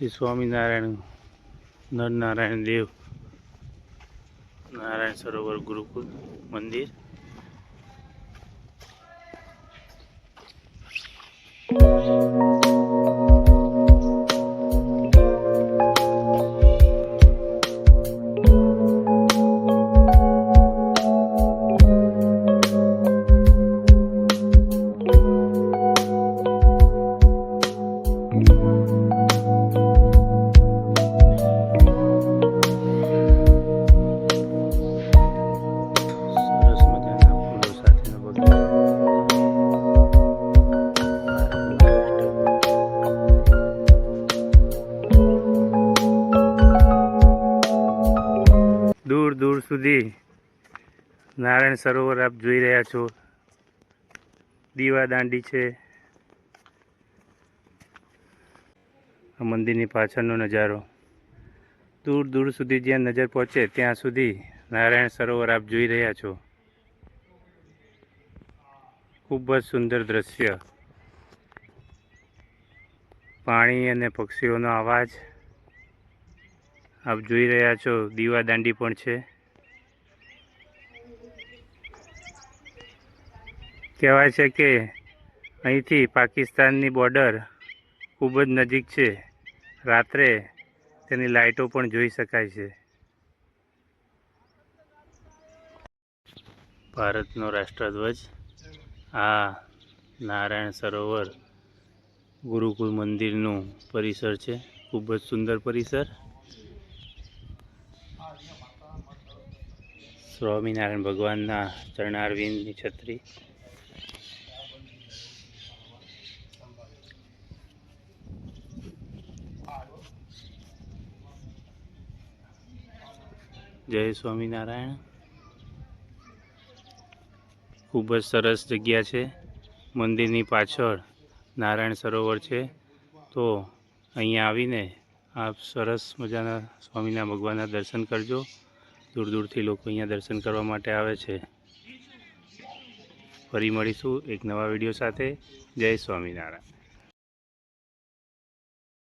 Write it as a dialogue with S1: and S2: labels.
S1: શ્રી સ્વામિનારાયણ નરનારાયણ દેવ નારાયણ સરોવર ગુરુકુલ મંદિર. દૂર દૂર સુધી નારાયણ સરોવર આપ જોઈ રહ્યા છો. દીવા દાંડી છે. આ મંદિરની પાછળનો નજારો. દૂર દૂર સુધી જ્યાં નજર પહોંચે ત્યાં સુધી નારાયણ સરોવર આપ જોઈ રહ્યા છો. ખૂબ જ સુંદર દ્રશ્ય. પાણી અને પક્ષીઓનો અવાજ આપ જોઈ રહ્યા છો. દીવા દાંડી પણ છે. કહેવાય છે કે અહીંથી પાકિસ્તાનની બોર્ડર ખૂબ જ નજીક છે. રાત્રે તેની લાઇટો પણ જોઈ શકાય છે. ભારતનો રાષ્ટ્રધ્વજ. આ નારાયણ સરોવર ગુરુકુલ મંદિરનું પરિસર છે. ખૂબ જ સુંદર પરિસર. સ્વામિનારાયણ ભગવાનના ચરણારવિંદની છત્રી. જય સ્વામિનારાયણ. ખૂબ જ સરસ જગ્યા છે. મંદિરની પાછળ નારાયણ સરોવર છે. તો અહીંયા આવીને આપ સરસ મજાના સ્વામિના ભગવાનના દર્શન કરજો. દૂર દૂરથી લોકો અહીંયા દર્શન કરવા માટે આવે છે. ફરી મળીશું એક નવા વિડીયો સાથે. જય સ્વામિનારાયણ.